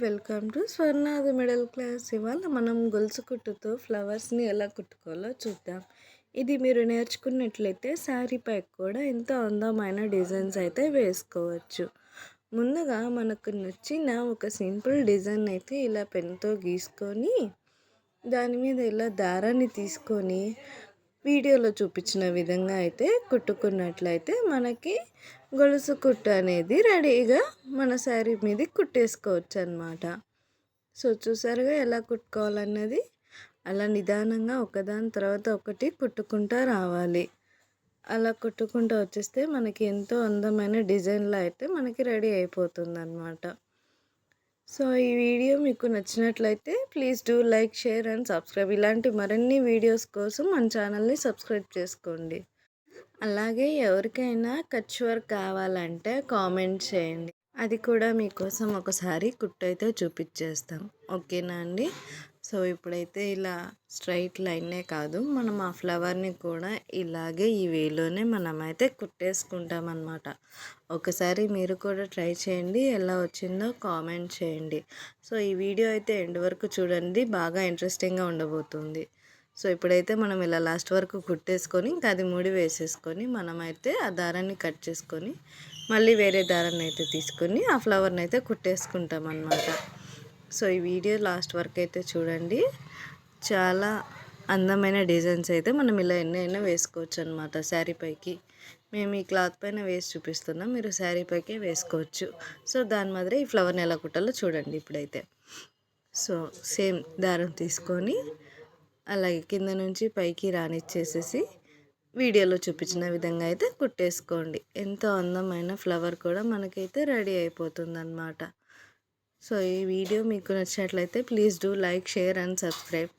Welcome to Swarnadi middle class. ఇవాళ మనం గొలుసు కుట్టుతో ఫ్లవర్స్ని ఎలా కుట్టుకోవాలో చూద్దాం. ఇది మీరు నేర్చుకున్నట్లయితే శారీ పైకి కూడా ఎంతో అందమైన డిజైన్స్ అయితే వేసుకోవచ్చు. ముందుగా మనకు నచ్చిన ఒక సింపుల్ డిజైన్ అయితే ఇలా పెన్తో గీసుకొని దాని మీద ఇలా దారాన్ని తీసుకొని వీడియోలో చూపించిన విధంగా అయితే కుట్టుకున్నట్లయితే మనకి గొలుసు కుట్టు అనేది రెడీగా మన శారీ మీద కుట్టేసుకోవచ్చు అన్నమాట. సో చూసారుగా ఎలా కుట్టుకోవాలన్నది. అలా నిదానంగా ఒకదాని తర్వాత ఒకటి కుట్టుకుంటూ రావాలి. అలా కుట్టుకుంటూ వచ్చేస్తే మనకి ఎంతో అందమైన డిజైన్లో అయితే మనకి రెడీ అయిపోతుంది అన్నమాట. సో ఈ వీడియో మీకు నచ్చినట్లయితే please do like, share and subscribe. ఇలాంటి మరిన్ని వీడియోస్ కోసం మన ఛానల్ని సబ్స్క్రైబ్ చేసుకోండి. అలాగే ఎవరికైనా కచ్ వర్క్ కావాలంటే కామెంట్ చేయండి, అది కూడా మీకోసం ఒకసారి కుట్టు అయితే చూపించేస్తాం. ఓకేనా అండి? సో ఇప్పుడైతే ఇలా స్ట్రైట్ లైనే కాదు, మనం ఆ ఫ్లవర్ని కూడా ఇలాగే ఈ వేలోనే మనమైతే కుట్టేసుకుంటాం అన్నమాట. ఒకసారి మీరు కూడా ట్రై చేయండి, ఎలా వచ్చిందో కామెంట్ చేయండి. సో ఈ వీడియో అయితే ఎండ్ వరకు చూడండి, బాగా ఇంట్రెస్టింగ్గా ఉండబోతుంది. సో ఇప్పుడైతే మనం ఇలా లాస్ట్ వరకు కుట్టేసుకొని ఇంకా అది ముడి వేసేసుకొని మనమైతే ఆ దారాన్ని కట్ చేసుకొని మళ్ళీ వేరే దారాన్ని అయితే తీసుకొని ఆ ఫ్లవర్ని అయితే కుట్టేసుకుంటాం అన్నమాట. సో ఈ వీడియో లాస్ట్ వరకు అయితే చూడండి, చాలా అందమైన డిజైన్స్ అయితే మనం ఇలా ఎన్నైనా వేసుకోవచ్చు అనమాట. శారీ పైకి మేము ఈ క్లాత్ పైన వేసి చూపిస్తున్నాం, మీరు శారీ పైకే వేసుకోవచ్చు. సో దాని మాదిరి ఈ ఫ్లవర్ని ఎలా కుట్టాలో చూడండి ఇప్పుడైతే. సో సేమ్ దారం తీసుకొని అలాగే కింద నుంచి పైకి రానిచ్చేసేసి వీడియోలో చూపించిన విధంగా అయితే కుట్టేసుకోండి. ఎంతో అందమైన ఫ్లవర్ కూడా మనకైతే రెడీ అయిపోతుంది అన్నమాట. సో ఈ వీడియో మీకు నచ్చినట్లయితే please do like, share and subscribe.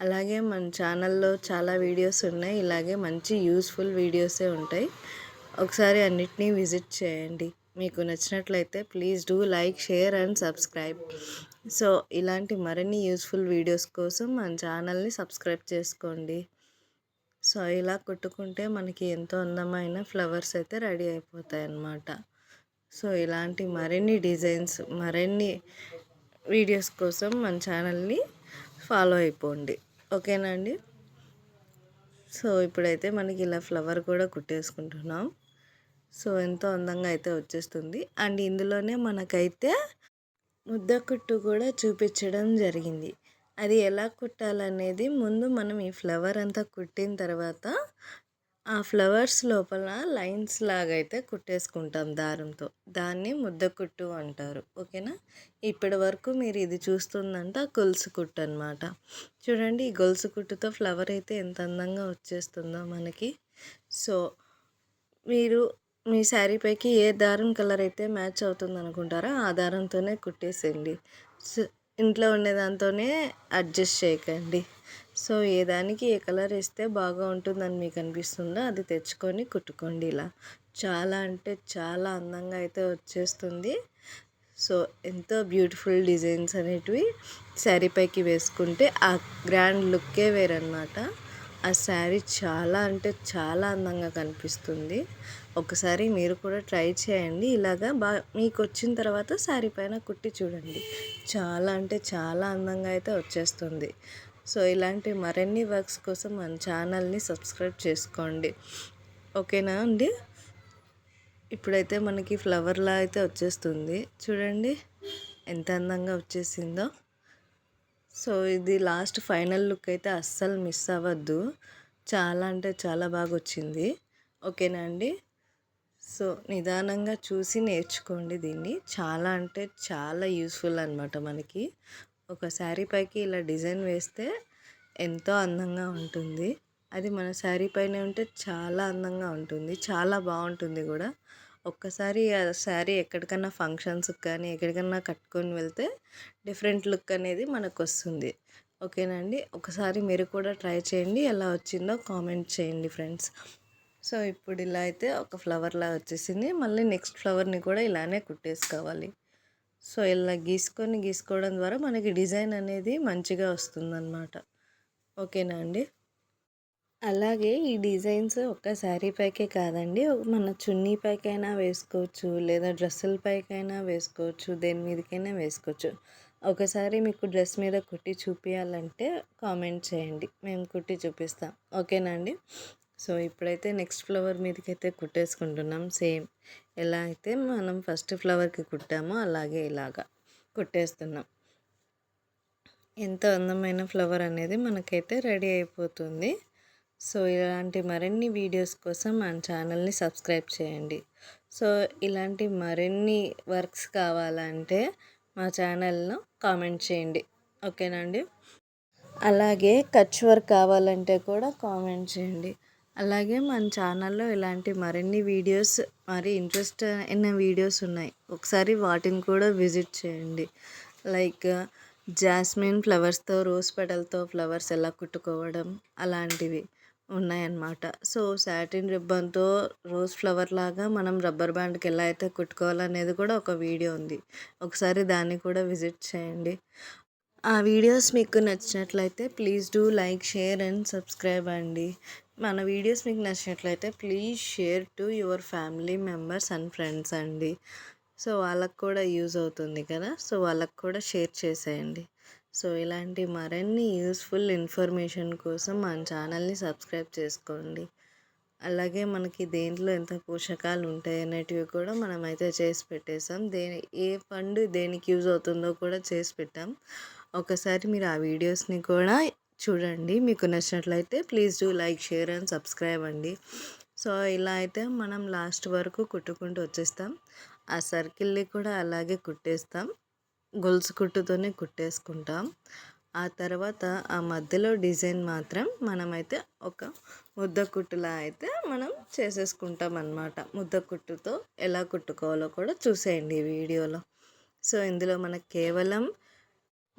అలాగే మన ఛానల్లో చాలా వీడియోస్ ఉన్నాయి, ఇలాగే మంచి యూస్ఫుల్ వీడియోసే ఉంటాయి. ఒకసారి అన్నిటినీ విజిట్ చేయండి. మీకు నచ్చినట్లయితే please do like, share and subscribe. So ఇలాంటి మరిన్ని యూస్ఫుల్ వీడియోస్ కోసం మన ఛానల్ని సబ్స్క్రైబ్ చేసుకోండి. సో ఇలా కుట్టుకుంటే మనకి ఎంతో అందమైన ఫ్లవర్స్ అయితే రెడీ అయిపోతాయి అన్నమాట. సో ఇలాంటి మరిన్ని డిజైన్స్, మరిన్ని వీడియోస్ కోసం మన ఛానల్ని ఫాలో అయిపోండి. ఓకేనా అండి? సో ఇప్పుడైతే మనకి ఇలా ఫ్లవర్ కూడా కుట్టేసుకుంటున్నాం. సో ఎంతో అందంగా అయితే వచ్చేస్తుంది. అండ్ ఇందులోనే మనకైతే ముద్ద కుట్టు కూడా చూపించడం జరిగింది. అది ఎలా కుట్టాలనేది ముందు మనం ఈ ఫ్లవర్ అంతా కుట్టిన తర్వాత ఆ ఫ్లవర్స్ లోపల లైన్స్ లాగా అయితే కుట్టేసుకుంటాం దారంతో. దాన్ని ముద్ద కుట్టు అంటారు. ఓకేనా? ఇప్పటి వరకు మీరు ఇది చూస్తుందంట గొలుసు కుట్టు అనమాట. చూడండి, ఈ గొలుసు కుట్టుతో ఫ్లవర్ అయితే ఎంత అందంగా వచ్చేస్తుందో మనకి. సో మీరు మీ శారీ పైకి ఏ దారం కలర్ అయితే మ్యాచ్ అవుతుంది అనుకుంటారో ఆ దారంతోనే కుట్టేసేయండి. సో ఇంట్లో ఉండే దాంతోనే అడ్జస్ట్ చేయకండి. సో ఏ దానికి ఏ కలర్ వేస్తే బాగా ఉంటుందని మీకు అనిపిస్తుందో అది తెచ్చుకొని కుట్టుకోండి. ఇలా చాలా అంటే చాలా అందంగా అయితే వచ్చేస్తుంది. సో ఎంతో బ్యూటిఫుల్ డిజైన్స్ అనేటివి శారీ పైకి వేసుకుంటే ఆ గ్రాండ్ లుక్కే వేరనమాట. ఆ శారీ చాలా అంటే చాలా అందంగా కనిపిస్తుంది. ఒకసారి మీరు కూడా ట్రై చేయండి. ఇలాగా మీకు వచ్చిన తర్వాత శారీ పైన కుట్టి చూడండి, చాలా అంటే చాలా అందంగా అయితే వచ్చేస్తుంది. సో ఇలాంటి మరిన్ని వర్క్స్ కోసం మన ఛానల్ని సబ్స్క్రైబ్ చేసుకోండి. ఓకేనా అండి? ఇప్పుడైతే మనకి ఫ్లవర్లా అయితే వచ్చేస్తుంది. చూడండి ఎంత అందంగా వచ్చేసిందో. సో ఇది లాస్ట్ ఫైనల్ లుక్ అయితే అస్సలు మిస్ అవ్వద్దు. చాలా అంటే చాలా బాగా వచ్చింది. ఓకేనా అండి? సో నిదానంగా చూసి నేర్చుకోండి దీన్ని. చాలా అంటే చాలా యూస్ఫుల్ అనమాట. మనకి ఒక శారీ పైకి ఇలా డిజైన్ వేస్తే ఎంతో అందంగా ఉంటుంది. అది మన శారీ పైన ఉంటే చాలా అందంగా ఉంటుంది, చాలా బాగుంటుంది కూడా. ఒక్కసారి ఆ శారీ ఎక్కడికన్నా ఫంక్షన్స్కి కానీ ఎక్కడికన్నా కట్టుకొని వెళ్తే డిఫరెంట్ లుక్ అనేది మనకు వస్తుంది. ఓకేనండి? ఒకసారి మీరు కూడా ట్రై చేయండి, ఎలా వచ్చిందో కామెంట్ చేయండి ఫ్రెండ్స్. సో ఇప్పుడు ఇలా అయితే ఒక ఫ్లవర్లా వచ్చేసింది. మళ్ళీ నెక్స్ట్ ఫ్లవర్ని కూడా ఇలానే కుట్టేసుకోవాలి. సో ఇలా గీసుకోవడం ద్వారా మనకి డిజైన్ అనేది మంచిగా వస్తుందన్నమాట. ఓకేనా అండి? అలాగే ఈ డిజైన్స్ ఒక్క శారీ పైకే కాదండి. మన చున్నీ పైకైనా వేసుకోవచ్చు, లేదా డ్రెస్సుల పైకైనా వేసుకోవచ్చు, దేని మీదకైనా వేసుకోవచ్చు. ఒకసారి మీకు డ్రెస్ మీద కుట్టి చూపియాలంటే కామెంట్ చేయండి, మేము కుట్టి చూపిస్తాం. ఓకేనా అండి? సో ఇప్పుడైతే నెక్స్ట్ ఫ్లవర్ మీదకైతే కుట్టేసుకుంటున్నాం. సేమ్ ఎలా అయితే మనం ఫస్ట్ ఫ్లవర్కి కుట్టామో అలాగే ఇలాగా కుట్టేస్తున్నాం. ఎంత అందమైన ఫ్లవర్ అనేది మనకైతే రెడీ అయిపోతుంది. సో ఇలాంటి మరిన్ని వీడియోస్ కోసం మన ఛానల్ని సబ్స్క్రైబ్ చేయండి. సో ఇలాంటి మరిన్ని వర్క్స్ కావాలంటే మా ఛానల్ను కామెంట్ చేయండి. ఓకేనండి? అలాగే కచ్ వర్క్ కావాలంటే కూడా కామెంట్ చేయండి. అలాగే మన ఛానల్లో ఇలాంటి మరిన్ని వీడియోస్, మరి ఇంట్రెస్ట్ అయిన వీడియోస్ ఉన్నాయి. ఒకసారి వాటిని కూడా విజిట్ చేయండి. లైక్ జాస్మిన్ ఫ్లవర్స్తో, రోజ్ పెటల్తో ఫ్లవర్స్ ఎలా కుట్టుకోవడం అలాంటివి ఉన్నాయన్నమాట. సో సాటిన్ రిబ్బన్తో రోజ్ ఫ్లవర్ లాగా మనం రబ్బర్ బ్యాండ్కి ఎలా అయితే కుట్టుకోవాలనేది కూడా ఒక వీడియో ఉంది. ఒకసారి దాన్ని కూడా విజిట్ చేయండి. ఆ వీడియోస్ మీకు నచ్చినట్లయితే please do like, share and subscribe అండి. మన వీడియోస్ మీకు నచ్చినట్లయితే please share to your family members and friends అండి. సో వాళ్ళకు కూడా యూజ్ అవుతుంది కదా, సో వాళ్ళకు కూడా షేర్ చేసేయండి. సో ఇలాంటి మరిన్ని యూస్ఫుల్ ఇన్ఫర్మేషన్ కోసం మన ఛానల్ని సబ్స్క్రైబ్ చేసుకోండి. అలాగే మనకి దేంట్లో ఎంత పోషకాలు ఉంటాయి అనేటివి కూడా మనమైతే చేసి పెట్టేసాం. ఏ పండు దేనికి యూజ్ అవుతుందో కూడా చేసి పెట్టాం. ఒకసారి మీరు ఆ వీడియోస్ని కూడా చూడండి. మీకు నచ్చినట్లయితే please do like, share and subscribe అండి. సో ఇలా అయితే మనం లాస్ట్ వరకు కుట్టుకుంటూ వచ్చేస్తాం. ఆ సర్కిల్ని కూడా అలాగే కుట్టేస్తాం. గొలుసు కుట్టుతోనే కుట్టేసుకుంటాం. ఆ తర్వాత ఆ మధ్యలో డిజైన్ మాత్రం మనమైతే ఒక ముద్ద కుట్టులా అయితే మనం చేసేసుకుంటాం అన్నమాట. ముద్ద కుట్టుతో ఎలా కుట్టుకోవాలో కూడా చూసేయండి ఈ వీడియోలో. సో ఇందులో మనకు కేవలం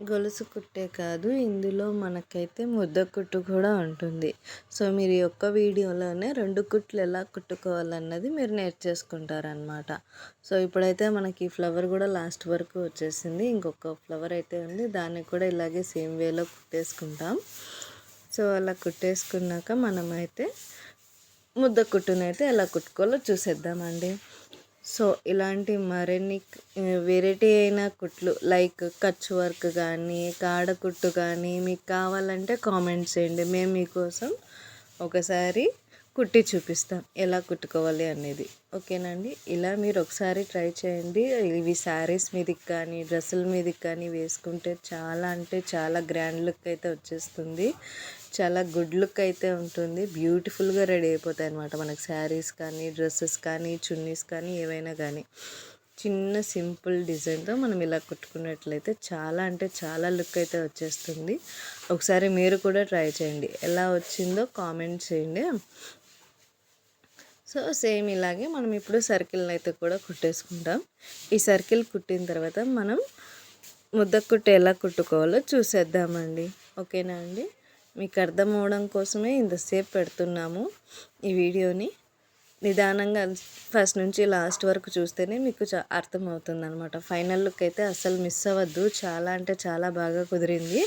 గొలుసు కుట్టే కాదు, ఇందులో మనకైతే ముద్ద కుట్టు కూడా ఉంటుంది. సో మీరు ఈ ఒక్క వీడియోలోనే 2 కుట్లు ఎలా కుట్టుకోవాలన్నది మీరు నేర్చేసుకుంటారనమాట. సో ఇప్పుడైతే మనకి ఫ్లవర్ కూడా లాస్ట్ వరకు వచ్చేసింది. ఇంకొక ఫ్లవర్ అయితే ఉంది, దాన్ని కూడా ఇలాగే సేమ్ వేలో కుట్టేసుకుంటాం. సో అలా కుట్టేసుకున్నాక మనమైతే ముద్ద కుట్టునైతే ఎలా కుట్టుకోవాలో చూసేద్దామండి. సో ఇలాంటి మరిన్ని వెరైటీ అయిన కుట్లు లైక్ కచ్ వర్క్ కానీ, కాడ కుట్టు కానీ మీకు కావాలంటే కామెంట్ చేయండి. మేము మీకోసం ఒకసారి కుట్టి చూపిస్తాం ఎలా కుట్టుకోవాలి అనేది. ఓకేనండి? ఇలా మీరు ఒకసారి ట్రై చేయండి. ఇవి శారీస్ మీదకి కానీ, డ్రెస్సుల మీదకి కానీ వేసుకుంటే చాలా అంటే చాలా గ్రాండ్ లుక్ అయితే వచ్చేస్తుంది. చాలా గుడ్ లుక్ అయితే ఉంటుంది. బ్యూటిఫుల్గా రెడీ అయిపోతాయి అన్నమాట మనకు శారీస్ కానీ, డ్రెస్సెస్ కానీ, చున్నీస్ కానీ, ఏవైనా కానీ. చిన్న సింపుల్ డిజైన్తో మనం ఇలా కుట్టుకున్నట్లయితే చాలా అంటే చాలా లుక్ అయితే వచ్చేస్తుంది. ఒకసారి మీరు కూడా ట్రై చేయండి. ఎలా వచ్చిందో కామెంట్ చేయండి. సో సేమ్ ఇలాగే మనం ఇప్పుడు సర్కిల్ని అయితే కూడా కుట్టేసుకుంటాం. ఈ సర్కిల్ కుట్టిన తర్వాత మనం ముద్ద కుట్టు ఎలా కుట్టుకోవాలో చూసేద్దామండి. ఓకేనా అండి? మీకు అర్థం అవ్వడం కోసమే ఇంతసేపు పెడుతున్నాము ఈ వీడియోని. నిదానంగా ఫస్ట్ నుంచి లాస్ట్ వరకు చూస్తేనే మీకు అర్థమవుతుంది అనమాట. ఫైనల్ లుక్ అయితే అస్సలు మిస్ అవ్వద్దు. చాలా అంటే చాలా బాగా కుదిరింది.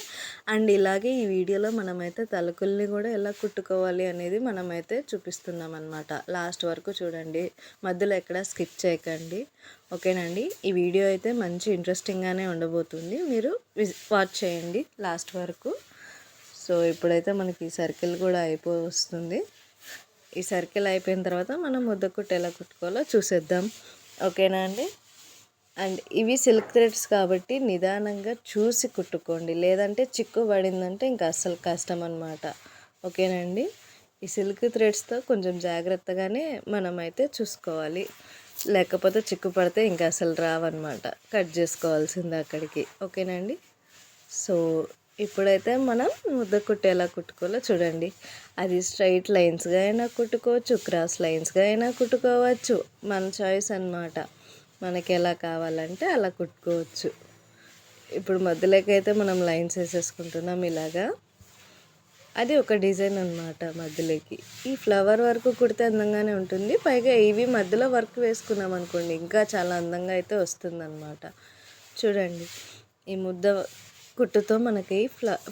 అండ్ ఇలాగే ఈ వీడియోలో మనమైతే తలుకుల్ని కూడా ఎలా కుట్టుకోవాలి అనేది మనమైతే చూపిస్తున్నాం అనమాట. లాస్ట్ వరకు చూడండి, మధ్యలో ఎక్కడ స్కిప్ చేయకండి. ఓకేనండి? ఈ వీడియో అయితే మంచి ఇంట్రెస్టింగ్గానే ఉండబోతుంది. మీరు వాచ్ చేయండి లాస్ట్ వరకు. సో ఇప్పుడైతే మనకి సర్కిల్ కూడా వస్తుంది. ఈ సర్కిల్ అయిపోయిన తర్వాత మనం ముద్ద కుట్టు ఎలా కుట్టుకోవాలో చూసేద్దాం. ఓకేనా అండి? అండ్ ఇవి సిల్క్ థ్రెడ్స్ కాబట్టి నిదానంగా చూసి కుట్టుకోండి, లేదంటే చిక్కు పడిందంటే ఇంకా అస్సలు కష్టం అన్నమాట. ఓకేనండి? ఈ సిల్క్ థ్రెడ్స్తో కొంచెం జాగ్రత్తగానే మనమైతే చూసుకోవాలి, లేకపోతే చిక్కు పడితే ఇంకా అసలు రావన్నమాట. కట్ చేసుకోవాల్సింది అక్కడికి. ఓకేనండి? సో ఇప్పుడైతే మనం ముద్ద కుట్టు ఎలా కుట్టుకోవాలో చూడండి. అది స్ట్రైట్ లైన్స్గా అయినా కుట్టుకోవచ్చు, క్రాస్ లైన్స్గా అయినా కుట్టుకోవచ్చు. మన చాయిస్ అన్నమాట. మనకి ఎలా కావాలంటే అలా కుట్టుకోవచ్చు. ఇప్పుడు మధ్యలోకి అయితే మనం లైన్స్ వేసేసుకుంటున్నాం ఇలాగా. అది ఒక డిజైన్ అన్నమాట మధ్యలోకి. ఈ ఫ్లవర్ వర్క్ కుడితే అందంగానే ఉంటుంది. పైగా ఇవి మధ్యలో వర్క్ వేసుకున్నాం అనుకోండి ఇంకా చాలా అందంగా అయితే వస్తుందన్నమాట. చూడండి, ఈ ముద్ద కుట్టుతో మనకి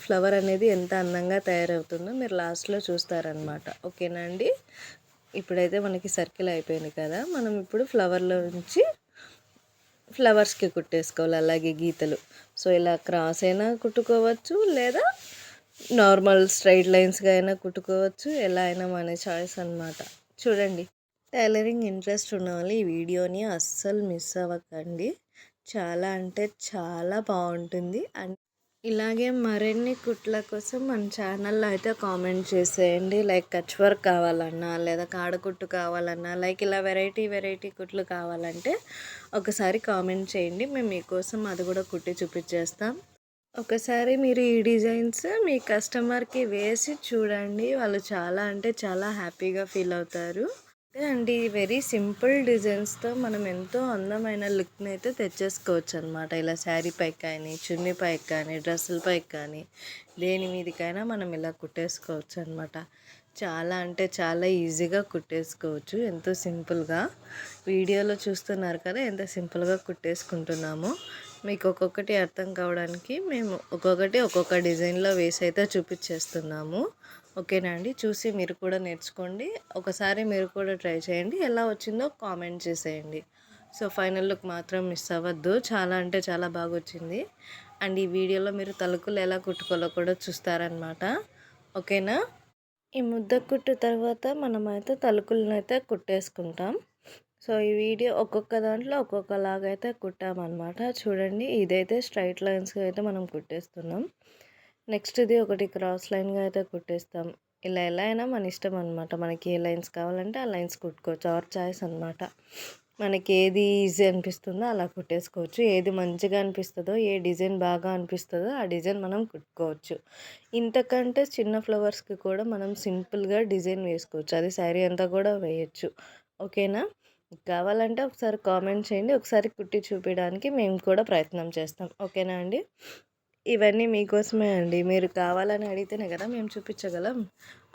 ఫ్లవర్ అనేది ఎంత అందంగా తయారవుతుందో మీరు లాస్ట్లో చూస్తారనమాట. ఓకేనా అండి. ఇప్పుడైతే మనకి సర్కిల్ అయిపోయింది కదా, మనం ఇప్పుడు ఫ్లవర్లో నుంచి ఫ్లవర్స్కి కుట్టేసుకోవాలి, అలాగే గీతలు. సో ఇలా క్రాస్ అయినా కుట్టుకోవచ్చు, లేదా నార్మల్ స్ట్రైట్ లైన్స్గా అయినా కుట్టుకోవచ్చు, ఎలా అయినా మన చాయిస్ అనమాట. చూడండి, టైలరింగ్ ఇంట్రెస్ట్ ఉన్న వాళ్ళు ఈ వీడియోని అస్సలు మిస్ అవ్వకండి. చాలా అంటే చాలా బాగుంటుంది. అండ్ ఇలాగే మరిన్ని కుట్ల కోసం మన ఛానల్లో అయితే కామెంట్ చేసేయండి. లైక్ కచ్ వర్క్ కావాలన్నా, లేదా కాడకుట్టు కావాలన్నా, లైక్ ఇలా వెరైటీ వెరైటీ కుట్లు కావాలంటే ఒకసారి కామెంట్ చేయండి. మేము మీకోసం అది కూడా కుట్టి చూపించేస్తాం. ఒకసారి మీరు ఈ డిజైన్స్ మీ కస్టమర్కి వేసి చూడండి, వాళ్ళు చాలా అంటే చాలా హ్యాపీగా ఫీల్ అవుతారు. అండి, వెరీ సింపుల్ డిజైన్స్తో మనం ఎంతో అందమైన లుక్ని అయితే తెచ్చేసుకోవచ్చు అనమాట. ఇలా శారీ పైకి కానీ, చున్నీ పైకి కానీ, డ్రెస్సుల పైకి కానీ, దేని మీదకైనా మనం ఇలా కుట్టేసుకోవచ్చు అనమాట. చాలా అంటే చాలా ఈజీగా కుట్టేసుకోవచ్చు, ఎంతో సింపుల్గా. వీడియోలో చూస్తున్నారు కదా ఎంత సింపుల్గా కుట్టేసుకుంటున్నామో. మీకు ఒక్కొక్కటి అర్థం కావడానికి మేము ఒక్కొక్క డిజైన్లో వేసి అయితే చూపించేస్తున్నాము. ఓకేనా అండి. చూసి మీరు కూడా నేర్చుకోండి. ఒకసారి మీరు కూడా ట్రై చేయండి, ఎలా వచ్చిందో కామెంట్ చేసేయండి. సో ఫైనల్ లుక్ మాత్రం మిస్ అవ్వద్దు, చాలా అంటే చాలా బాగా వచ్చింది. అండ్ ఈ వీడియోలో మీరు తలుకులు ఎలా కుట్టుకోవాలో కూడా చూస్తారనమాట. ఓకేనా. ఈ ముద్ద కుట్టు తర్వాత మనమైతే తలుకులను అయితే కుట్టేసుకుంటాం. సో ఈ వీడియో ఒక్కొక్క దాంట్లో ఒక్కొక్కలాగా అయితే కుట్టామన్నమాట. చూడండి, ఇదైతే స్ట్రైట్ లైన్స్గా అయితే మనం కుట్టేస్తున్నాం. నెక్స్ట్ ఇది ఒకటి క్రాస్ లైన్గా అయితే కుట్టేస్తాం. ఇలా ఎలా అయినా మన ఇష్టం అనమాట. మనకి ఏ లైన్స్ కావాలంటే ఆ లైన్స్ కుట్టుకోవచ్చు, అవర్ చాయిస్ అనమాట. మనకి ఏది ఈజీ అనిపిస్తుందో అలా కుట్టేసుకోవచ్చు. ఏది మంచిగా అనిపిస్తుందో, ఏ డిజైన్ బాగా అనిపిస్తుందో ఆ డిజైన్ మనం కుట్టుకోవచ్చు. ఇంతకంటే చిన్న ఫ్లవర్స్కి కూడా మనం సింపుల్గా డిజైన్ వేసుకోవచ్చు, అది శారీ అంతా కూడా వేయచ్చు. ఓకేనా. కావాలంటే ఒకసారి కామెంట్ చేయండి, ఒకసారి కుట్టి చూపించడానికి మేము కూడా ప్రయత్నం చేస్తాం. ఓకేనా అండి. ఇవన్నీ మీకోసమే అండి. మీరు కావాలని అడిగితేనే కదా మేము చూపించగలం.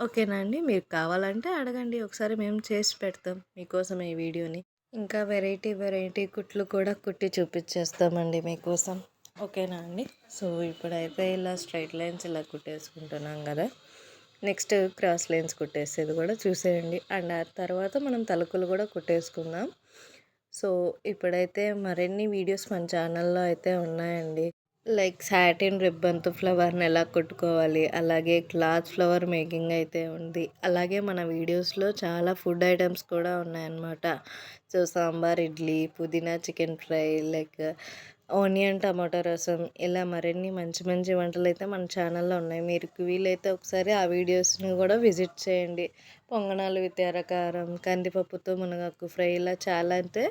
ఓకేనా అండి. మీరు కావాలంటే అడగండి, ఒకసారి మేము చేసి పెడతాం మీకోసం ఈ వీడియోని. ఇంకా వెరైటీ వెరైటీ కుట్లు కూడా కుట్టి చూపించేస్తామండి మీకోసం. ఓకేనా అండి. సో ఇప్పుడైతే ఇలా స్ట్రైట్ లైన్స్ ఇలా కుట్టేసుకుంటున్నాం కదా, నెక్స్ట్ క్రాస్ లైన్స్ కుట్టేసేది కూడా చూసేయండి. అండ్ ఆ తర్వాత మనం తలుకులు కూడా కుట్టేసుకుందాం. సో ఇప్పుడైతే మరిన్ని వీడియోస్ మన ఛానల్లో అయితే ఉన్నాయండి. లైక్ సాటిన్ రిబ్బన్తో ఫ్లవర్ని ఎలా కుట్టుకోవాలి, అలాగే క్లాత్ ఫ్లవర్ మేకింగ్ అయితే ఉంది. అలాగే మన వీడియోస్లో చాలా ఫుడ్ ఐటమ్స్ కూడా ఉన్నాయన్నమాట. సో సాంబార్, ఇడ్లీ, పుదీనా chicken fry, like onion tomato రసం, ఇలా మరిన్ని మంచి మంచి వంటలు అయితే మన ఛానల్లో ఉన్నాయి. మీరు వీలైతే ఒకసారి ఆ వీడియోస్ని కూడా విజిట్ చేయండి. పొంగనాలు విత్ ఎర్రకారం, కందిపప్పుతో మునగాకు ఫ్రై, ఇలా చాలా అంటే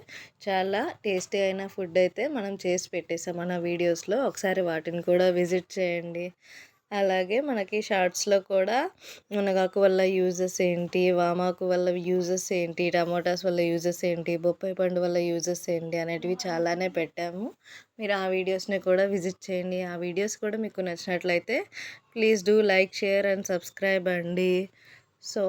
చాలా టేస్టీ అయిన ఫుడ్ అయితే మనం చేసి పెట్టేసాం మన వీడియోస్లో. ఒకసారి వాటిని కూడా విజిట్ చేయండి. అలాగే మనకి షార్ట్స్లో కూడా మునగాకు వల్ల యూజెస్ ఏంటి, వామాకు వల్ల యూజెస్ ఏంటి, టమోటాస్ వల్ల యూజెస్ ఏంటి, బొప్పాయి పండు వల్ల యూజెస్ ఏంటి అనేటివి చాలానే పెట్టాము. మీరు ఆ వీడియోస్ని కూడా విజిట్ చేయండి. ఆ వీడియోస్ కూడా మీకు నచ్చినట్లయితే please do like, share and subscribe అండి. సో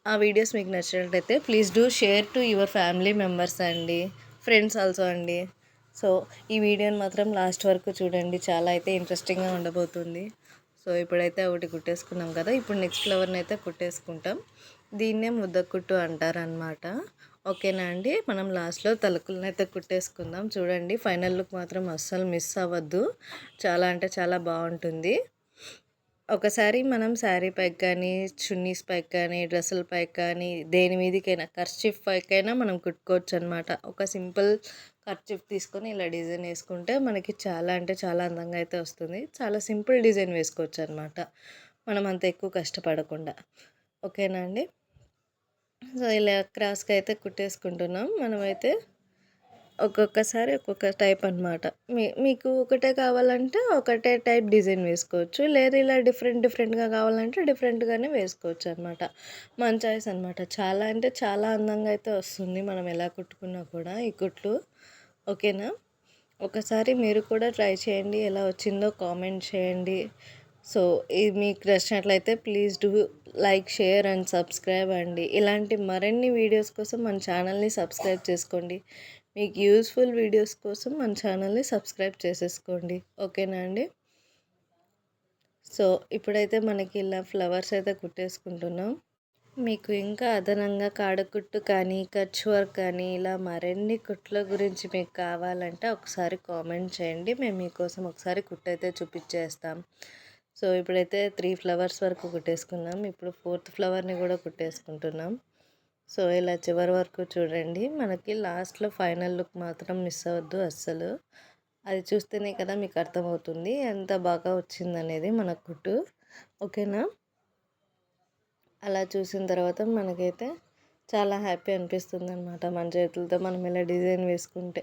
ఆ వీడియోస్ మీకు నచ్చినట్లయితే please do share to your family members అండి, ఫ్రెండ్స్ ఆల్సో అండి. సో ఈ వీడియోని మాత్రం లాస్ట్ వరకు చూడండి, చాలా అయితే ఇంట్రెస్టింగ్గా ఉండబోతుంది. సో ఇప్పుడైతే ఒకటి కుట్టేసుకున్నాం కదా, ఇప్పుడు నెక్స్ట్ ఫ్లవర్ని అయితే కుట్టేసుకుంటాం. దీన్నే ముద్ద కుట్టు అంటారనమాట. ఓకేనా అండి. మనం లాస్ట్లో తలుకులను అయితే కుట్టేసుకుందాం. చూడండి, ఫైనల్ లుక్ మాత్రం అస్సలు మిస్ అవ్వద్దు, చాలా అంటే చాలా బాగుంటుంది. ఒకసారి మనం శారీ పైకి కానీ, చున్నీస్ పైకి కానీ, డ్రెస్సుల పైకి కానీ, దేని మీదకైనా కర్చీఫ్ పైకైనా మనం కుట్టుకోవచ్చు అనమాట. ఒక సింపుల్ కర్చీఫ్ తీసుకొని ఇలా డిజైన్ వేసుకుంటే మనకి చాలా అంటే చాలా అందంగా అయితే వస్తుంది. చాలా సింపుల్ డిజైన్ వేసుకోవచ్చు అనమాట, మనం అంత ఎక్కువ కష్టపడకుండా. ఓకేనా అండి. సో ఇలా క్రాస్గా అయితే కుట్టేసుకుంటున్నాం మనమైతే. ఒక్కొక్కసారి ఒక్కొక్క టైప్ అనమాట. మీకు ఒకటే కావాలంటే ఒకటే టైప్ డిజైన్ వేసుకోవచ్చు, లేదా ఇలా డిఫరెంట్గా కావాలంటే డిఫరెంట్గానే వేసుకోవచ్చు అనమాట. మన చాయిస్ అనమాట. చాలా అంటే చాలా అందంగా అయితే వస్తుంది మనం ఎలా కుట్టుకున్నా కూడా ఈ కుట్లు. ఓకేనా. ఒకసారి మీరు కూడా ట్రై చేయండి, ఎలా వచ్చిందో కామెంట్ చేయండి. సో ఇది మీకు నచ్చినట్లయితే please do like, share and subscribe అండి. ఇలాంటి మరిన్ని వీడియోస్ కోసం మన ఛానల్ని సబ్స్క్రైబ్ చేసుకోండి. మీకు యూస్ఫుల్ వీడియోస్ కోసం మన ఛానల్ని సబ్స్క్రైబ్ చేసేసుకోండి. ఓకేనా అండి. సో ఇప్పుడైతే మనకి ఇలా ఫ్లవర్స్ అయితే కుట్టేసుకుంటున్నాం. మీకు ఇంకా అదనంగా కాడకుట్టు కానీ, కచ్ వర్క్ కానీ ఇలా మరిన్ని కుట్ల గురించి మీకు కావాలంటే ఒకసారి కామెంట్ చేయండి. మేము మీకోసం ఒకసారి కుట్టయితే చూపించేస్తాం. సో ఇప్పుడైతే 3 ఫ్లవర్స్ వరకు కుట్టేసుకున్నాం. ఇప్పుడు 4th ఫ్లవర్ని కూడా కుట్టేసుకుంటున్నాం. సో ఇలా చివరి వరకు చూడండి. మనకి లాస్ట్లో ఫైనల్ లుక్ మాత్రం మిస్ అవ్వద్దు అస్సలు. అది చూస్తేనే కదా మీకు అర్థమవుతుంది ఎంత బాగా వచ్చిందనేది మన కుట్టు. ఓకేనా? అలా చూసిన తర్వాత మనకైతే చాలా హ్యాపీ అనిపిస్తుంది అనమాట. మన చేతులతో మనం ఇలా డిజైన్ వేసుకుంటే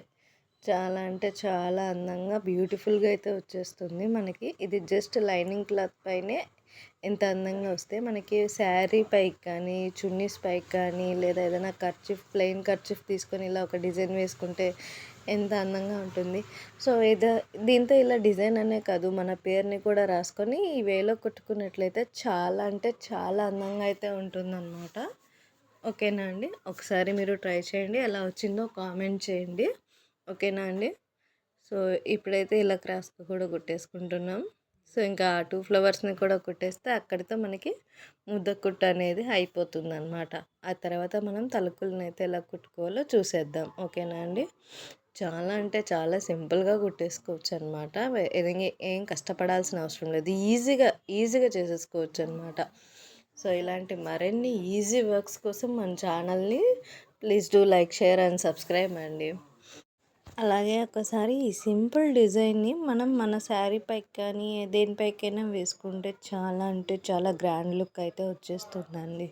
చాలా అంటే చాలా అందంగా బ్యూటిఫుల్గా అయితే వచ్చేస్తుంది మనకి. ఇది జస్ట్ లైనింగ్ క్లాత్ పైనే ఎంత అందంగా వస్తే మనకి శారీ పైకి కానీ, చున్నీస్ పైకి కానీ, లేదా ఏదైనా కర్చీఫ్ ప్లెయిన్ కర్చీఫ్ తీసుకొని ఇలా ఒక డిజైన్ వేసుకుంటే ఎంత అందంగా ఉంటుంది. సో దీంతో ఇలా డిజైన్ అనే కాదు, మన పేరుని కూడా రాసుకొని ఈ వేలో కుట్టుకున్నట్లయితే చాలా అంటే చాలా అందంగా అయితే ఉంటుందన్నమాట. ఓకేనా అండి? ఒకసారి మీరు ట్రై చేయండి, ఎలా వచ్చిందో కామెంట్ చేయండి. ఓకేనా అండి? సో ఇప్పుడైతే ఇలా క్రాస్గా కూడా కుట్టేసుకుంటున్నాం. సో ఇంకా 2 ఫ్లవర్స్ని కూడా కుట్టేస్తే అక్కడితో మనకి ముద్ద కుట్టు అనేది అయిపోతుంది అనమాట. ఆ తర్వాత మనం తలుకులను అయితే ఎలా కుట్టుకోవాలో చూసేద్దాం. ఓకేనా అండి? చాలా అంటే చాలా సింపుల్గా కుట్టేసుకోవచ్చు అనమాట. ఏం కష్టపడాల్సిన అవసరం లేదు. ఈజీగా చేసేసుకోవచ్చు అనమాట. సో ఇలాంటి మరిన్ని ఈజీ వర్క్స్ కోసం మన ఛానల్ని please do like, share and subscribe అండి. అలాగే ఒకసారి ఈ సింపుల్ డిజైన్ని మనం మన శారీ పైకి కానీ దేనిపైకైనా వేసుకుంటే చాలా అంటే చాలా గ్రాండ్ లుక్ అయితే వచ్చేస్తుందండి.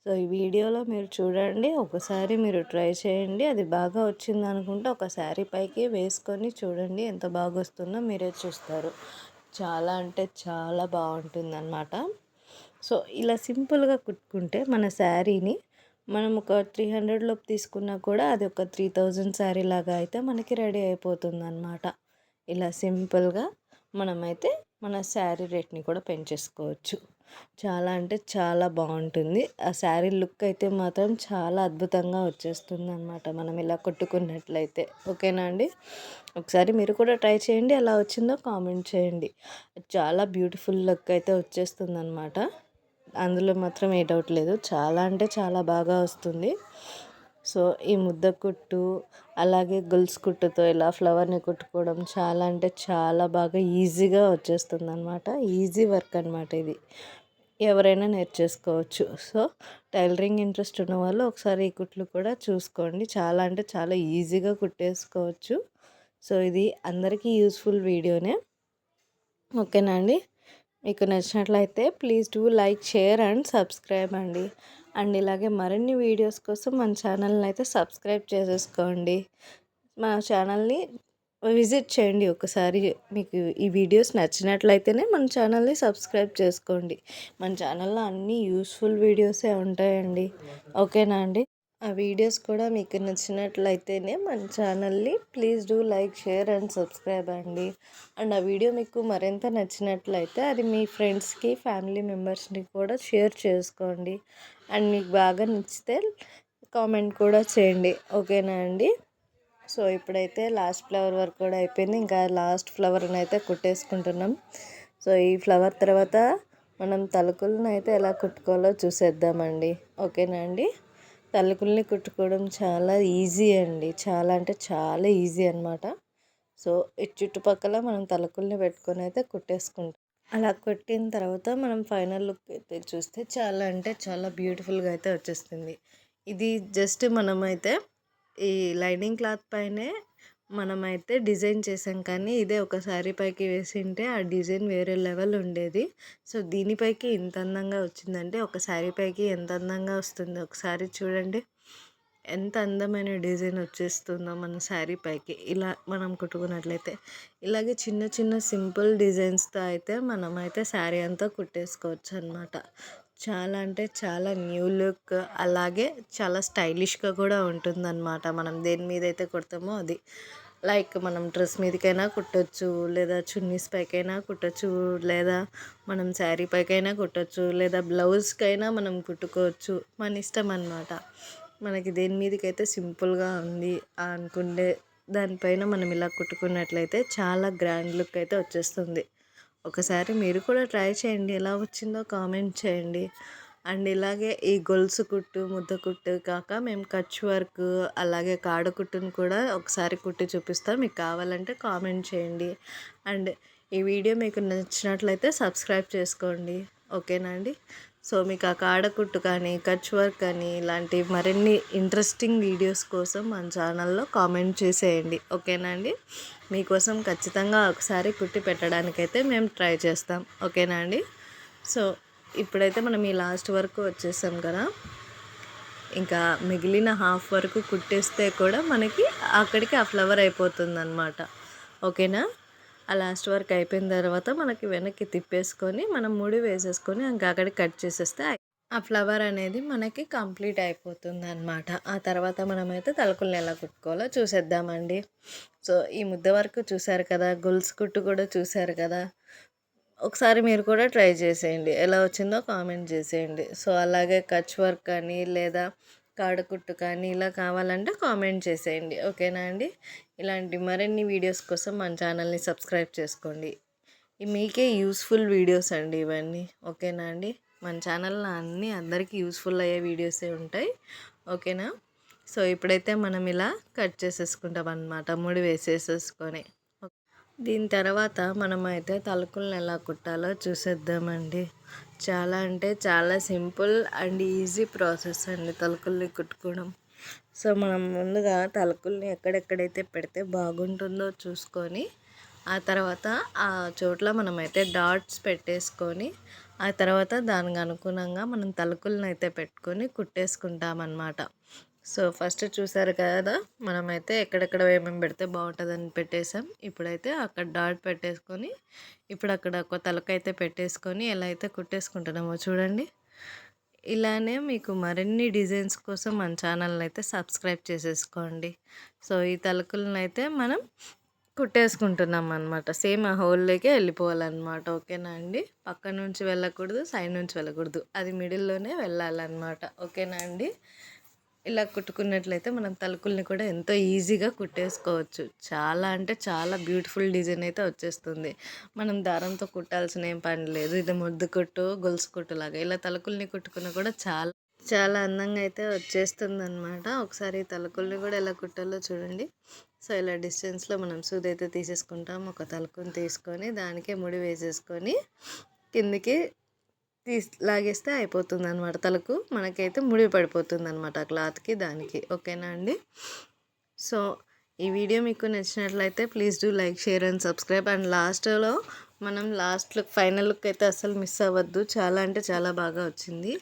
సో ఈ వీడియోలో మీరు చూడండి, ఒకసారి మీరు ట్రై చేయండి. అది బాగా వచ్చింది అనుకుంటే ఒక శారీ పైకి వేసుకొని చూడండి, ఎంత బాగా వస్తుందో మీరే చూస్తారు. చాలా అంటే చాలా బాగుంటుంది అన్నమాట. సో ఇలా సింపుల్గా కుట్టుకుంటే మన శారీని మనం ఒక 300 లోపు తీసుకున్నా కూడా అది ఒక 3000 శారీ లాగా అయితే మనకి రెడీ అయిపోతుంది అన్నమాట. ఇలా సింపుల్గా మనమైతే మన శారీ రేట్ని కూడా పెంచేసుకోవచ్చు. చాలా అంటే చాలా బాగుంటుంది. ఆ శారీ లుక్ అయితే మాత్రం చాలా అద్భుతంగా వచ్చేస్తుంది అన్నమాట మనం ఇలా కుట్టుకున్నట్లయితే. ఓకేనా అండి? ఒకసారి మీరు కూడా ట్రై చేయండి, ఎలా వచ్చిందో కామెంట్ చేయండి. చాలా బ్యూటిఫుల్ లుక్ అయితే వచ్చేస్తుంది అన్నమాట. అందులో మాత్రం ఏ డౌట్ లేదు, చాలా అంటే చాలా బాగా వస్తుంది. సో ఈ ముద్ద కుట్టు అలాగే గొలుసు కుట్టుతో ఇలా ఫ్లవర్ని కుట్టుకోవడం చాలా అంటే చాలా బాగా ఈజీగా వచ్చేస్తుంది అనమాట. ఈజీ వర్క్ అనమాట ఇది, ఎవరైనా నేర్చేసుకోవచ్చు. సో టైలరింగ్ ఇంట్రెస్ట్ ఉన్న వాళ్ళు ఒకసారి ఈ కుట్లు కూడా చూసుకోండి. చాలా అంటే చాలా ఈజీగా కుట్టేసుకోవచ్చు. సో ఇది అందరికీ యూస్ఫుల్ వీడియోనే. ఓకేనా అండి? మీకు నచ్చినట్లయితే please do like, share and subscribe అండి. అండ్ ఇలాగే మరిన్ని వీడియోస్ కోసం మన ఛానల్ని అయితే సబ్స్క్రైబ్ చేసేసుకోండి. మన ఛానల్ని విజిట్ చేయండి ఒకసారి. మీకు ఈ వీడియోస్ నచ్చినట్లయితేనే మన ఛానల్ని సబ్స్క్రైబ్ చేసుకోండి. మన ఛానల్లో అన్నీ యూస్ఫుల్ వీడియోసే ఉంటాయండి. ఓకేనా అండి? ఆ వీడియోస్ కూడా మీకు నచ్చినట్లయితేనే మన ఛానల్ని please do like, share and subscribe అండి. అండ్ ఆ వీడియో మీకు మరింత నచ్చినట్లయితే అది మీ ఫ్రెండ్స్కి, ఫ్యామిలీ మెంబర్స్ని కూడా షేర్ చేసుకోండి. అండ్ మీకు బాగా నచ్చితే కామెంట్ కూడా చేయండి. ఓకేనా అండి? సో ఇప్పుడైతే లాస్ట్ ఫ్లవర్ వర్క్ కూడా అయిపోయింది. ఇంకా లాస్ట్ ఫ్లవర్ని అయితే కుట్టేసుకుంటున్నాం. సో ఈ ఫ్లవర్ తర్వాత మనం తలుకులను అయితే ఎలా కుట్టుకోవాలో చూసేద్దామండి. ఓకేనా అండి? తలుకుల్ని కుట్టుకోవడం చాలా ఈజీ అండి. చాలా అంటే చాలా ఈజీ అనమాట. సో ఈ చుట్టుపక్కల మనం తలుకుల్ని పెట్టుకొని అయితే కుట్టేసుకుంటాం. అలా కుట్టిన తర్వాత మనం ఫైనల్ లుక్ అయితే చూస్తే చాలా అంటే చాలా బ్యూటిఫుల్గా అయితే వచ్చేస్తుంది. ఇది జస్ట్ మనమైతే ఈ లైనింగ్ క్లాత్ పైనే మనమైతే డిజైన్ చేసాం, కానీ ఇదే ఒక శారీ పైకి వేసింటే ఆ డిజైన్ వేరే లెవెల్ ఉండేది. సో దీనిపైకి ఇంత అందంగా వచ్చిందంటే ఒక శారీ పైకి ఎంత అందంగా వస్తుందో ఒకసారి చూడండి. ఎంత అందమైన డిజైన్ వచ్చేస్తుందో మన శారీ పైకి ఇలా మనం కుట్టుకున్నట్లయితే. ఇలాగే చిన్న చిన్న సింపుల్ డిజైన్స్తో అయితే మనమైతే శారీ అంతా కుట్టేసుకోవచ్చు అనమాట. చాలా అంటే చాలా న్యూ లుక్, అలాగే చాలా స్టైలిష్గా కూడా ఉంటుందన్నమాట. మనం దేని మీద అయితే కుడతామో అది, లైక్ మనం డ్రెస్ మీదకైనా కుట్టచ్చు, లేదా చున్నీస్ పైకైనా కుట్టచ్చు, లేదా మనం శారీ పైకైనా కుట్టచ్చు, లేదా బ్లౌజ్కైనా మనం కుట్టుకోవచ్చు. మన ఇష్టం అన్నమాట. మనకి దేని మీదకైతే సింపుల్గా ఉంది అనుకుంటే దానిపైన మనం ఇలా కుట్టుకున్నట్లయితే చాలా గ్రాండ్ లుక్ అయితే వచ్చేస్తుంది. ఒకసారి మీరు కూడా ట్రై చేయండి, ఎలా వచ్చిందో కామెంట్ చేయండి. అండ్ ఇలాగే ఈ గొలుసు కుట్టు, ముద్ద కుట్టు కాక మేము కచ్ వర్క్ అలాగే కాడ కుట్టును కూడా ఒకసారి కుట్టి చూపిస్తాం. మీకు కావాలంటే కామెంట్ చేయండి. అండ్ ఈ వీడియో మీకు నచ్చినట్లయితే సబ్స్క్రైబ్ చేసుకోండి. ఓకేనా అండి? సో మీకు ఆ కాడ కుట్టు కానీ కచ్ వర్క్ కానీ ఇలాంటి మరిన్ని ఇంట్రెస్టింగ్ వీడియోస్ కోసం మన ఛానల్లో కామెంట్ చేసేయండి. ఓకేనా అండి? మీకోసం ఖచ్చితంగా ఒకసారి కుట్టి పెట్టడానికైతే మేము ట్రై చేస్తాం. ఓకేనా అండి? సో ఇప్పుడైతే మనం ఈ లాస్ట్ వరకు వచ్చేసాం కదా, ఇంకా మిగిలిన హాఫ్ వరకు కుట్టేస్తే కూడా మనకి అక్కడికి ఆ ఫ్లవర్ అయిపోతుంది అన్నమాట. ఓకేనా? ఆ లాస్ట్ వర్క్ అయిపోయిన తర్వాత మనకి వెనక్కి తిప్పేసుకొని మనం ముడి వేసేసుకొని ఇంకా అక్కడికి కట్ చేసేస్తే ఆ ఫ్లవర్ అనేది మనకి కంప్లీట్ అయిపోతుంది అన్నమాట. ఆ తర్వాత మనమైతే తలుకుల్ని ఎలా కుట్టుకోవాలో చూసేద్దామండి. సో ఈ ముద్ద వరకు చూసారు కదా, గొలుసు కుట్టు కూడా చూసారు కదా. ఒకసారి మీరు కూడా ట్రై చేసేయండి, ఎలా వచ్చిందో కామెంట్ చేసేయండి. సో అలాగే కచ్ వర్క్ కానీ లేదా కాడకుట్టు కానీ ఇలా కావాలంటే కామెంట్ చేసేయండి. ఓకేనా అండి? ఇలాంటి మరిన్ని వీడియోస్ కోసం మన ఛానల్ని సబ్స్క్రైబ్ చేసుకోండి. మీకే యూస్ఫుల్ వీడియోస్ అండి ఇవన్నీ. ఓకేనా అండి? మన ఛానల్లో అన్నీ అందరికీ యూస్ఫుల్ అయ్యే వీడియోసే ఉంటాయి. ఓకేనా? సో ఇప్పుడైతే మనం ఇలా కట్ చేసేసుకుంటాం అన్నమాట, ముడి వేసేసేసుకొని. దీని తర్వాత మనమైతే తలుకులను ఎలా కుట్టాలో చూసేద్దామండి. చాలా అంటే చాలా సింపుల్ అండ్ ఈజీ ప్రాసెస్ అండి తలుకుల్ని కుట్టుకోవడం. సో మనం ముందుగా తలుకుల్ని ఎక్కడెక్కడైతే పెడితే బాగుంటుందో చూసుకొని ఆ తర్వాత ఆ చోట్ల మనమైతే డాట్స్ పెట్టేసుకొని ఆ తర్వాత దానికి అనుగుణంగా మనం తలుకులను అయితే పెట్టుకొని కుట్టేసుకుంటామన్నమాట. సో ఫస్ట్ చూసారు కదా, మనమైతే ఎక్కడెక్కడ ఏమేమి పెడితే బాగుంటుందని పెట్టేసాం. ఇప్పుడైతే అక్కడ డాట్ పెట్టేసుకొని ఇప్పుడు అక్కడ ఒక తలకైతే పెట్టేసుకొని ఎలా అయితే కుట్టేసుకుంటున్నామో చూడండి. ఇలానే మీకు మరిన్ని డిజైన్స్ కోసం మన ఛానల్ని అయితే సబ్స్క్రైబ్ చేసేసుకోండి. సో ఈ తలుకులను అయితే మనం కుట్టేసుకుంటున్నాం అనమాట. సేమ్ ఆ హోల్లోకే వెళ్ళిపోవాలన్నమాట. ఓకేనా అండి? పక్క నుంచి వెళ్ళకూడదు, సైడ్ నుంచి వెళ్ళకూడదు, అది మిడిల్లోనే వెళ్ళాలన్నమాట. ఓకేనా అండి? ఇలా కుట్టుకున్నట్లయితే మనం తలుకుల్ని కూడా ఎంతో ఈజీగా కుట్టేసుకోవచ్చు. చాలా అంటే చాలా బ్యూటిఫుల్ డిజైన్ అయితే వచ్చేస్తుంది. మనం దారంతో కుట్టాల్సిన ఏం పని లేదు. ఇది ముద్దు కుట్టు, గొలుసు కుట్టు లాగా ఇలా తలుకుల్ని కుట్టుకున్నా కూడా చాలా చాలా అందంగా అయితే వచ్చేస్తుంది అనమాట. ఒకసారి తలుకుల్ని కూడా ఎలా కుట్టాలో చూడండి. సో ఇలా డిస్టెన్స్లో మనం సూది అయితే తీసేసుకుంటాం. ఒక తలుకుని తీసుకొని దానికే ముడి వేసేసుకొని కిందికి లాగేస్తే అయిపోతుంది అనమాట. తలకు మనకైతే ముడి పడిపోతుంది అనమాట క్లాత్కి దానికి. ఓకేనా అండి? సో ఈ వీడియో మీకు నచ్చినట్లయితే please do like, share and subscribe. And లాస్ట్లో మనం లాస్ట్ లుక్, ఫైనల్ లుక్ అయితే అస్సలు మిస్ అవ్వద్దు. చాలా అంటే చాలా బాగా వచ్చింది.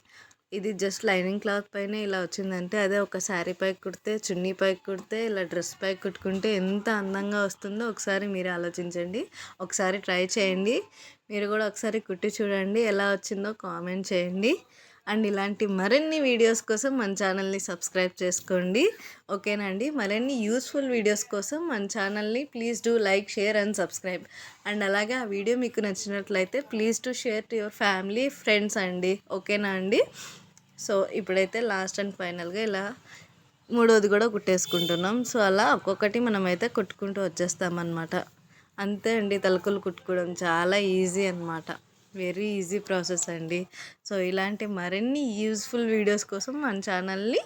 ఇది జస్ట్ లైనింగ్ క్లాత్ పైన ఇలా వచ్చిందంటే అదే ఒక శారీ పైకి కుడితే, చున్నీ పైకి కుడితే, ఇలా డ్రెస్ పైకి కుట్టుకుంటే ఎంత అందంగా వస్తుందో ఒకసారి మీరు ఆలోచించండి. ఒకసారి ట్రై చేయండి. మీరు కూడా ఒకసారి కుట్టి చూడండి, ఎలా వచ్చిందో కామెంట్ చేయండి. అండ్ ఇలాంటి మరిన్ని వీడియోస్ కోసం మన ఛానల్ని సబ్స్క్రైబ్ చేసుకోండి. ఓకేనా అండి? మరిన్ని యూస్ఫుల్ వీడియోస్ కోసం మన ఛానల్ని please do like, share and subscribe. And అలాగే ఆ వీడియో మీకు నచ్చినట్లయితే please to share to your family, friends అండి. ఓకేనా అండి? సో ఇప్పుడైతే లాస్ట్ అండ్ ఫైనల్గా ఇలా మూడోది కూడా కుట్టేసుకుంటున్నాం. సో అలా ఒక్కొక్కటి మనమైతే కుట్టుకుంటూ వచ్చేస్తామన్నమాట. అంతే అండి, తలుకులు కుట్టుకోవడం చాలా ఈజీ అనమాట. వెరీ ఈజీ ప్రాసెస్ అండి. సో ఇలాంటి మరిన్ని యూస్ఫుల్ వీడియోస్ కోసం మన ఛానల్ని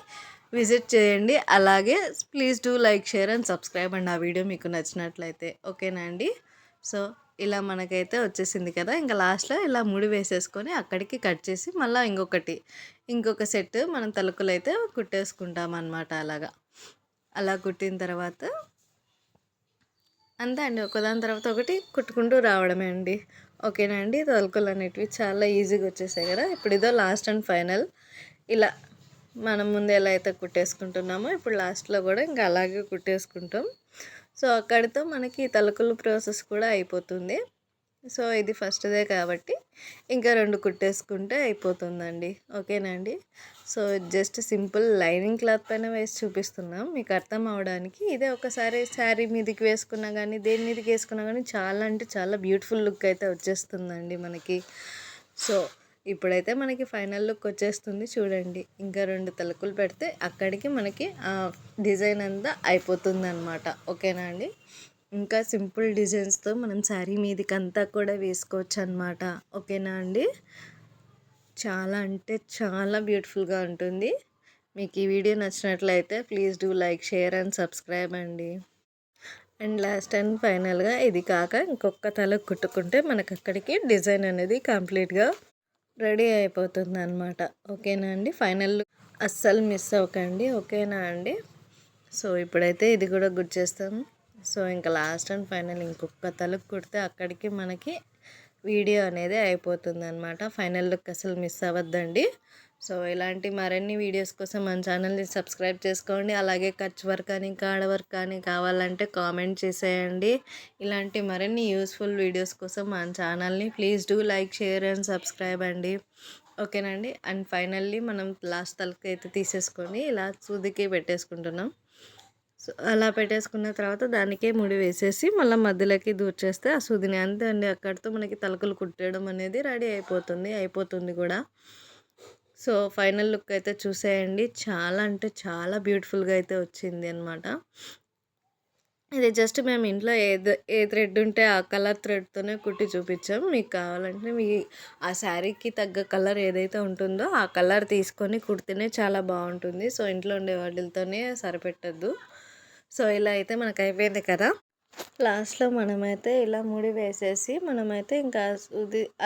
విజిట్ చేయండి. అలాగే please do like, share and subscribe. And ఆ వీడియో మీకు నచ్చినట్లయితే. ఓకేనా అండి? సో ఇలా మనకైతే వచ్చేసింది కదా. ఇంకా లాస్ట్లో ఇలా ముడి వేసేసుకొని అక్కడికి కట్ చేసి మళ్ళీ ఇంకొక సెట్ మనం తలుకులు అయితే కుట్టేసుకుంటాం అన్నమాట. అలా కుట్టిన తర్వాత అంతే అండి, ఒకదాని తర్వాత ఒకటి కుట్టుకుంటూ రావడమే అండి. ఓకేనా అండి? తలుకులు అనేటివి చాలా ఈజీగా వచ్చేసాయి కదా. ఇప్పుడు ఇదో లాస్ట్ అండ్ ఫైనల్. ఇలా మనం ముందు ఎలా అయితే కుట్టేసుకుంటున్నామో ఇప్పుడు లాస్ట్లో కూడా ఇంకా అలాగే కుట్టేసుకుంటాం. సో అక్కడితో మనకి తలుకుల ప్రాసెస్ కూడా అయిపోతుంది. సో ఇది ఫస్ట్దే కాబట్టి ఇంకా 2 కుట్టేసుకుంటే అయిపోతుందండి. ఓకేనా అండి? So just simple lining cloth పైన వేసి చూపిస్తున్నాం మీకు అర్థం అవడానికి. ఇదే ఒకసారి శారీ మీదకి వేసుకున్నా కానీ దేని మీదకి వేసుకున్నా కానీ చాలా అంటే చాలా బ్యూటిఫుల్ లుక్ అయితే వచ్చేస్తుందండి మనకి. సో ఇప్పుడైతే మనకి ఫైనల్ లుక్ వచ్చేస్తుంది చూడండి. ఇంకా 2 తలుకులు పెడితే అక్కడికి మనకి డిజైన్ అంతా అయిపోతుంది అనమాట. ఓకేనా అండి? ఇంకా సింపుల్ డిజైన్స్తో మనం శారీ మీదకంతా కూడా వేసుకోవచ్చు అనమాట. ఓకేనా అండి. చాలా అంటే చాలా బ్యూటిఫుల్గా ఉంటుంది. మీకు ఈ వీడియో నచ్చినట్లయితే please do like, share and subscribe అండి. అండ్ లాస్ట్ అండ్ ఫైనల్గా ఇది కాక ఇంకొక తల కుట్టుకుంటే మనకు అక్కడికి డిజైన్ అనేది కంప్లీట్గా రెడీ అయిపోతుంది అనమాట. ఓకేనా అండి. ఫైనల్ అస్సలు మిస్ అవ్వకండి. ఓకేనా అండి. సో ఇప్పుడైతే ఇది కూడా గుర్చేస్తాము. సో ఇంకా లాస్ట్ అండ్ ఫైనల్ ఇంకొక తలుపు కుడితే అక్కడికి మనకి వీడియో అనేది అయిపోతుంది అనమాట. ఫైనల్ లుక్ అసలు మిస్ అవ్వద్దండి. సో ఇలాంటి మరిన్ని వీడియోస్ కోసం మన ఛానల్ని సబ్స్క్రైబ్ చేసుకోండి. అలాగే కచ్ వర్క్ కానీ కాడ వర్క్ కానీ కావాలంటే కామెంట్ చేసేయండి. ఇలాంటి మరిన్ని యూస్ఫుల్ వీడియోస్ కోసం మన ఛానల్ని please do like, share and subscribe అండి. ఓకేనండి. అండ్ ఫైనల్లీ మనం లాస్ట్ తలకి అయితే తీసేసుకొని ఇలా సూదికి పెట్టేసుకుంటున్నాం. సో అలా పెట్టేసుకున్న తర్వాత దానికే ముడి వేసేసి మళ్ళీ మధ్యలోకి దూర్చేస్తే ఆ సూదిని అంతే అండి. అక్కడితో మనకి తలకలు కుట్టడం అనేది రెడీ అయిపోతుంది కూడా. సో ఫైనల్ లుక్ అయితే చూసేయండి. చాలా అంటే చాలా బ్యూటిఫుల్గా అయితే వచ్చింది అనమాట. ఇది జస్ట్ మేము ఇంట్లో ఏ థ్రెడ్ ఉంటే ఆ కలర్ థ్రెడ్తోనే కుట్టి చూపించాం. మీకు కావాలంటే ఆ శారీకి తగ్గ కలర్ ఏదైతే ఉంటుందో ఆ కలర్ తీసుకొని కుడితేనే చాలా బాగుంటుంది. సో ఇంట్లో ఉండే వాటితోనే సరిపెట్టద్దు. సో ఇలా అయితే మనకు అయిపోయింది కదా. లాస్ట్లో మనమైతే ఇలా ముడి వేసేసి మనమైతే ఇంకా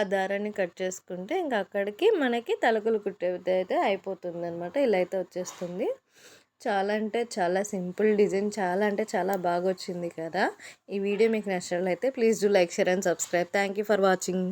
ఆ దారాన్ని కట్ చేసుకుంటే ఇంకా అక్కడికి మనకి తలకులు కుట్టేది అయితే అయిపోతుంది అనమాట. ఇలా అయితే వచ్చేస్తుంది. చాలా అంటే చాలా సింపుల్ డిజైన్, చాలా అంటే చాలా బాగా వచ్చింది కదా. ఈ వీడియో మీకు నచ్చినట్లయితే please do like, share and subscribe. Thank you for watching.